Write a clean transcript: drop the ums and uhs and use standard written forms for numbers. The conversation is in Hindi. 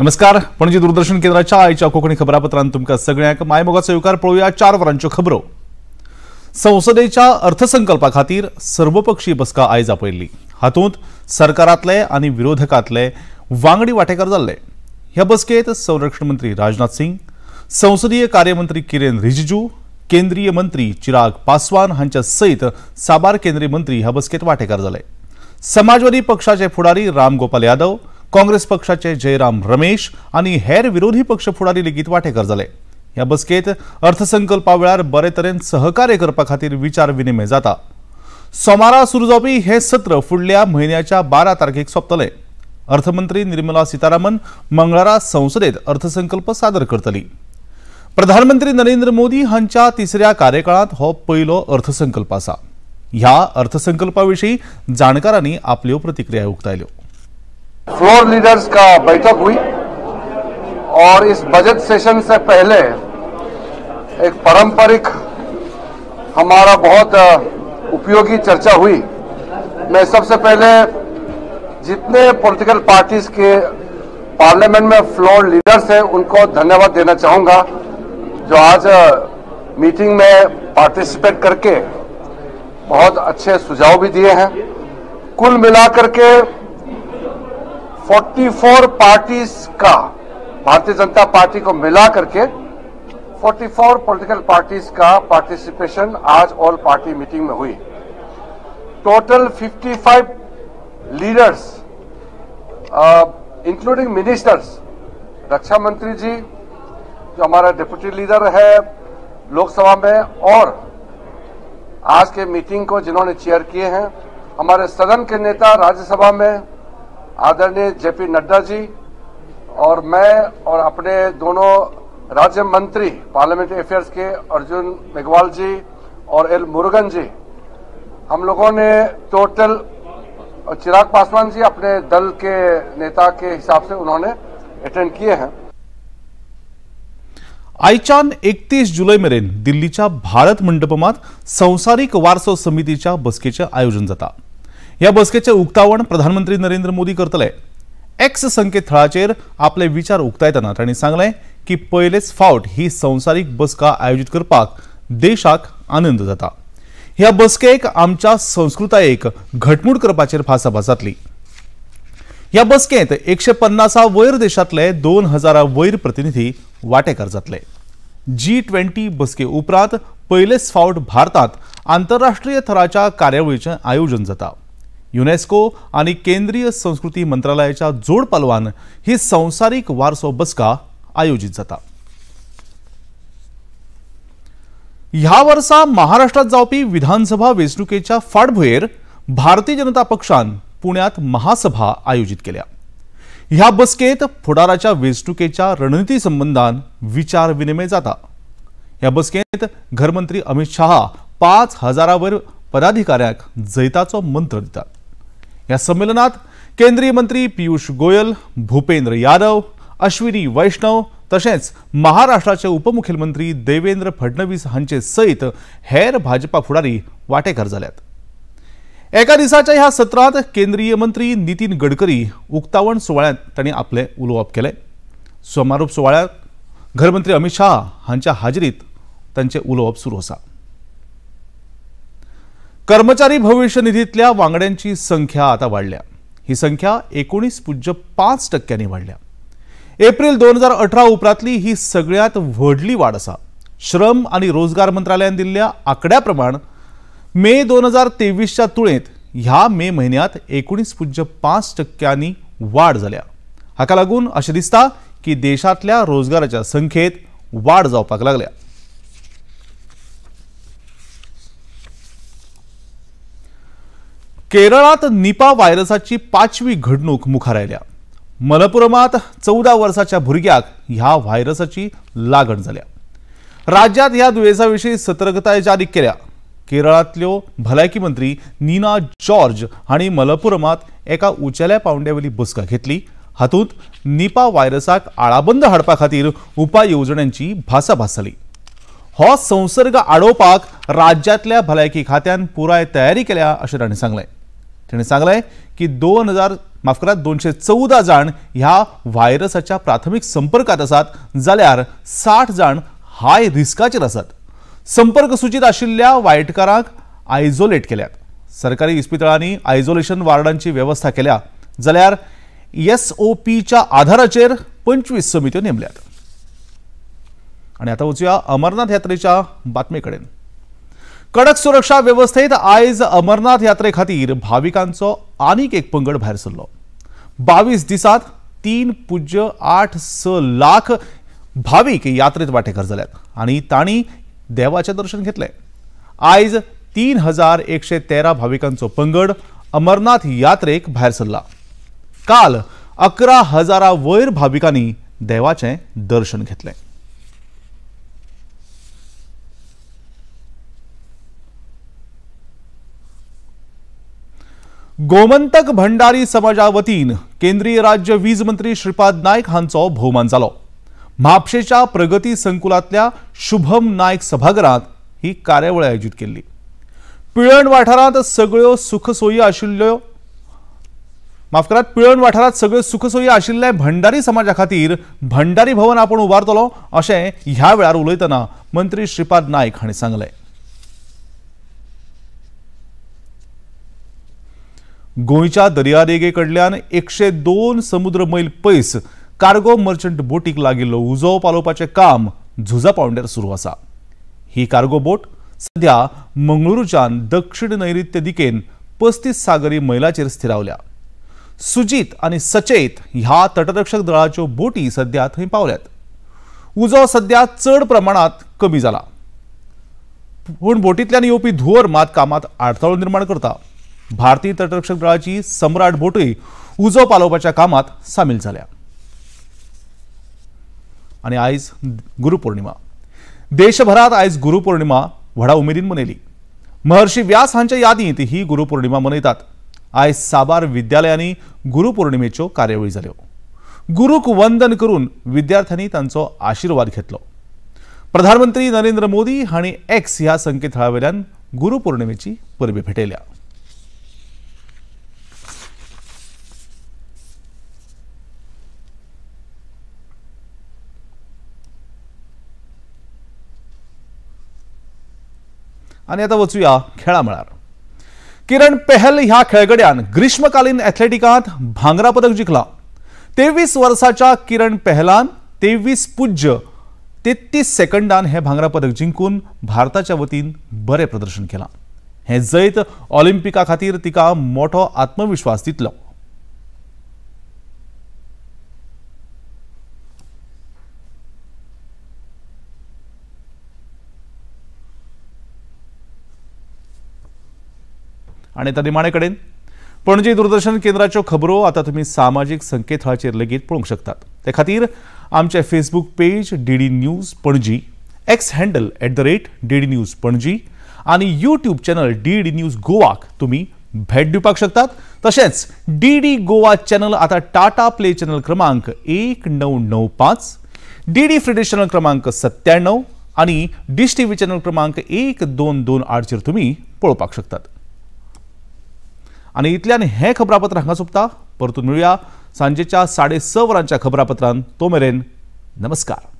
नमस्कार. पणजी दूरदर्शन केंद्राच्या आयच्या कोकणी खबरापत्रांत तुमका सगळ्यांक मायमोगाचो येवकार पळोवया 4 वरांच्यो खबरो. संसदेच्या अर्थसंकल्पा खातीर सर्वपक्षीय बसका आयज आपयल्ली. हातूंत सरकारातले आनी विरोधकातले वांगडी वांटेकार जाल्ले. ह्या बसकेत संरक्षण मंत्री राजनाथ सिंग, संसदीय कार्यमंत्री किरेन रिजिजू, केंद्रीय मंत्री चिराग पासवान हांच्या सयत साबार केंद्रीय मंत्री ह्या बसकेत वांटेकार जाले. समाजवादी पक्षाचे फुडारी राम गोपाल यादव, काँग्रेस पक्षाचे जयराम रमेश आणि हेर विरोधी पक्ष फुडारी लेगीत वांटेकार जाले. ह्या बसकेत अर्थसंकल्पा वेळार बरे तरेन सहकार्य करपा खातीर विचार विनिमय जाता. सोमारा सुरू जावपी हे सत्र फुडल्या म्हयन्याच्या 12 तारखेक सोंपतले. अर्थमंत्री निर्मला सीतारामन मंगळारा संसदेत अर्थसंकल्प सादर करतली. प्रधानमंत्री नरेंद्र मोदी हांच्या तिसऱ्या कार्यकाळात हो पयलो अर्थसंकल्प आसा. ह्या अर्थसंकल्पाविशीं जाणकारांनी आपल्यो प्रतिक्रिया उक्तायल्यो. फ्लोर लीडर्स का बैठक हुई और इस बजट सेशन से पहले एक पारंपरिक हमारा बहुत उपयोगी चर्चा हुई. मैं सबसे पहले जितने पॉलिटिकल पार्टीज के पार्लियामेंट में फ्लोर लीडर्स हैं उनको धन्यवाद देना चाहूंगा जो आज मीटिंग में पार्टिसिपेट करके बहुत अच्छे सुझाव भी दिए हैं. कुल मिलाकर के 44 पार्टीज का भारतीय जनता पार्टी को मिला करके 44 पॉलिटिकल पार्टीज का पार्टिसिपेशन आज ऑल पार्टी मीटिंग में हुई. टोटल 55 लीडर्स इंक्लूडिंग मिनिस्टर्स, रक्षा मंत्री जी जो हमारा डिप्टी लीडर है लोकसभा में, और आज के मीटिंग को जिन्होंने चेयर किए हैं हमारे सदन के नेता राज्यसभा में आदरणीय जेपी नड्डा जी, और मैं और अपने दोनों राज्य मंत्री पार्लियामेंट्री अफेयर्स के अर्जुन मेघवाल जी और एल मुरुगन जी, हम लोगों ने टोटल, चिराग पासवान जी अपने दल के नेता के हिसाब से उन्होंने अटेंड किए हैं. आयच्यान 31 जुलै मेरेन दिल्लीच्या भारत मंडपमात संसारीक वारसो समितीच्या बसकेचे आयोजन जाता. ह्या बसकेचे उक्तावण प्रधानमंत्री नरेंद्र मोदी करतले. एक्स संकेतथळाचेर आपले विचार उक्तायतना तांणी सांगले की पयलेच फावट ही संसारीक बसका आयोजित करपाक देशाक आनंद जाता. ह्या बसकेक आमच्या संस्कृतायेक घटमूट करपाचेर भासाभास जातली. ह्या बसकेत 150 वयर देशातले 2000 वयर प्रतिनिधी वांटेकार जातले. G20 बसके उपरांत पयलेच फावट भारतात आंतरराष्ट्रीय थराच्या कार्यावळीचे आयोजन जाता. युनेस्को आणि केंद्रीय संस्कृती मंत्रालयाच्या जोड पालवान ही संसारीक वारसो बसका आयोजित जाता. ह्या वर्सा महाराष्ट्रात जावपी विधानसभा वेंचणुकेच्या फाटभुंयेर भारतीय जनता पक्षान पुण्यात महासभा आयोजित केल्या. ह्या बसकेत फुडाराच्या वेंचणुकेच्या रणनीती संबंधान विचार विनिमय जाता. ह्या बसकेत घरमंत्री अमित शाह 5000 वयर पदाधिकाऱ्यांक जैताचो मंत्र दितात. ह्या संमेलनात केंद्रीय मंत्री पियुष गोयल, भूपेंद्र यादव, अश्विनी वैष्णव तशेंच महाराष्ट्राचे उपमुख्यमंत्री देवेंद्र फडणवीस हांचे सयत हेर भाजपा फुडारी वांटेकार जाल्यात. एका दिसाच्या ह्या सत्रांत केंद्रीय मंत्री नितीन गडकरी उक्तावण सुवाळ्यांत तांणी आपले उलोवप केले. समारोप सुवाळ्यात घरमंत्री अमित शाह हांच्या हाजिरीत तांचे उलोवप सुरू आसा. कर्मचारी भविष्य निधीतल्या वांगड्यांची संख्या आता वाढल्या. ही संख्या 19.5% वाढल्या. एप्रिल 2018 उपरांतली ही सगळ्यात व्हडली वाड आसा. श्रम आणि रोजगार मंत्रालयान दिल्ल्या आंकड्याप्रमाण मे 2023च्या तुळेंत ह्या मे म्हयन्यात 19.5% वाड जाल्या. हाका लागून अशें दिसता की देशांतल्या रोजगाराच्या संख्येत वाड जावपाक लागल्या. केरळात निपा व्हायरसाची 5वी घडणूक मुखार आयल्या. मलपुरमात 14 वर्साच्या भुरग्याक ह्या व्हायरसाची लागण जाल्या. राज्यात ह्या दुयेंसाविशीं सतर्कताय जारी केल्या. केरळांतल्यो भलायकी मंत्री नीना जॉर्ज हांणी मलपुरमात एका उंचेल्या पांवड्यावेली बसका घेतली. हातूंत निपा व्हायरसाक आळाबंद हाडपा खातीर उपाय येवजण्यांची भासाभास जाली. हो संसर्ग आडोवपाक राज्यातल्या भलायकी खात्यान पुराय तयारी केल्या अशें तांणी सांगलें. ताणें सांगलें की 214 जाण ह्या व्हायरसाच्या प्राथमिक संपर्कात आसात जाल्यार 60 जाण हाय रिस्काचेर आसात. संपर्क सूचीत आशिल्ल्या वायटकारांक आयसोलेट केल्यात. सरकारी इस्पितळांनी आयसोलेशन वार्डांची व्यवस्था केल्या जाल्यार SOPच्या आधाराचेर 25 समित्यो नेमल्यात. आणि आता वचूया अमरनाथ यात्रेच्या बातमेकडेन. कडक सुरक्षा व्यवस्थेत आयज अमरनाथ यात्रे खातीर भाविकांचो आनीक एक पंगड भायर सरलो. 22 दिसांत 3.86 लाख भाविक यात्रेत वांटेकार जाल्यात आणि तांणी देवाचें दर्शन घेतलें. आयज 3113 भाविकांचो पंगड अमरनाथ यात्रेक भायर सरला. काल 11,000 वयर भाविकांनी देवाचें दर्शन घेतलें. गोमंतक भंडारी समाजा वतीन केंद्रीय राज्य वीज मंत्री श्रीपाद नायक हांचो भोवमान जालो. म्हापशेच्या प्रगती संकुलांतल्या शुभम नायक सभाघरांत ही कार्यावळ आयोजीत केल्ली. पिळण वाठारांत सगळ्यो सुखसोयी आशिल्ल्यो पिळण वाठारांत सगळ्यो सुखसोयी आशिल्ले भंडारी समाजा खातीर भंडारी भवन आपण उबारतलो अशें ह्या वेळार उलयतना मंत्री श्रीपाद नायक हांणी सांगलें. गोंयच्या दर्यादेगेकडल्यान 102 समुद्र मैल पयस कार्गो मर्चंट बोटीक लागिल्लो उजो पालोवपाचें काम झुजा पावंड्यार सुरू आसा. ही कार्गो बोट सध्या मंगळुरूच्यान दक्षिण नैऋत्य दिकेन 35 सागरी मैलाचेर स्थिरावल्या. सुजीत आनी सचेत ह्या तटरक्षक दळाच्यो बोटी सध्या थंय पावल्यात. उजो सध्या चड प्रमाणात कमी जाला पूण बोटींतल्यान येवपी धुंवर मात कामात आडथळो निर्माण करता. भारतीय तटरक्षक दळाची सम्राट बोटूय उजो पालोवपाच्या कामात सामील जाल्या. आणि आयज गुरुपौर्णिमा. देशभरात आयज गुरुपौर्णिमा व्हडा उमेदीन मनयली. महर्षी व्यास हांच्या यादींत ही गुरुपौर्णिमा मनयतात. आयज साबार विद्यालयांनी गुरुपौर्णिमेच्यो कार्यावळी जाल्यो. गुरूक वंदन करून विद्यार्थ्यांनी तांचो आशीर्वाद घेतलो. प्रधानमंत्री नरेंद्र मोदी हांणी X ह्या संकेतथळावेल्यान गुरुपौर्णिमेची परबी भेटयल्या. आणि आता वचूया खेळा मळार. किरण पेहल ह्या खेळगड्यान ग्रीष्मकालीन एथलेटिकांत भांगरा पदक जिखला. 23 वर्साच्या किरण पेहलान 23.33 सेकंदान हे भांगरा पदक जिंकून भारताच्या वतीन बरे प्रदर्शन केलां. हे जैत ऑलिंपिका खातीर तिका मोठो आत्मविश्वास दितलो. आणि आता निमाणे कडेन पणजी दूरदर्शन केंद्राच्यो खबरो आता तुम्ही सामाजीक संकेतथळाचेर लेगीत पळोवंक शकतात. ते खातीर आमचे Facebook page DD news Panaji, X handle @DD news Panaji आणि यूट्यूब चॅनल DD न्यूज गोवाक तुम्ही भेट दिवपाक शकतात. तशेंच DD गोवा चॅनल आता टाटा प्ले चॅनल क्रमांक 1995, DD फ्री डिश चॅनल क्रमांक 97 आणि डिश TV चॅनल क्रमांक 1228 चेर तुम्ही पळोवपाक शकतात. आणि इतल्यान हे खबरापत्र हांगा सोंपता. परतून मेळुया सांजेच्या 6:30 वरांच्या खबरापत्रांत. तो मेरेन नमस्कार.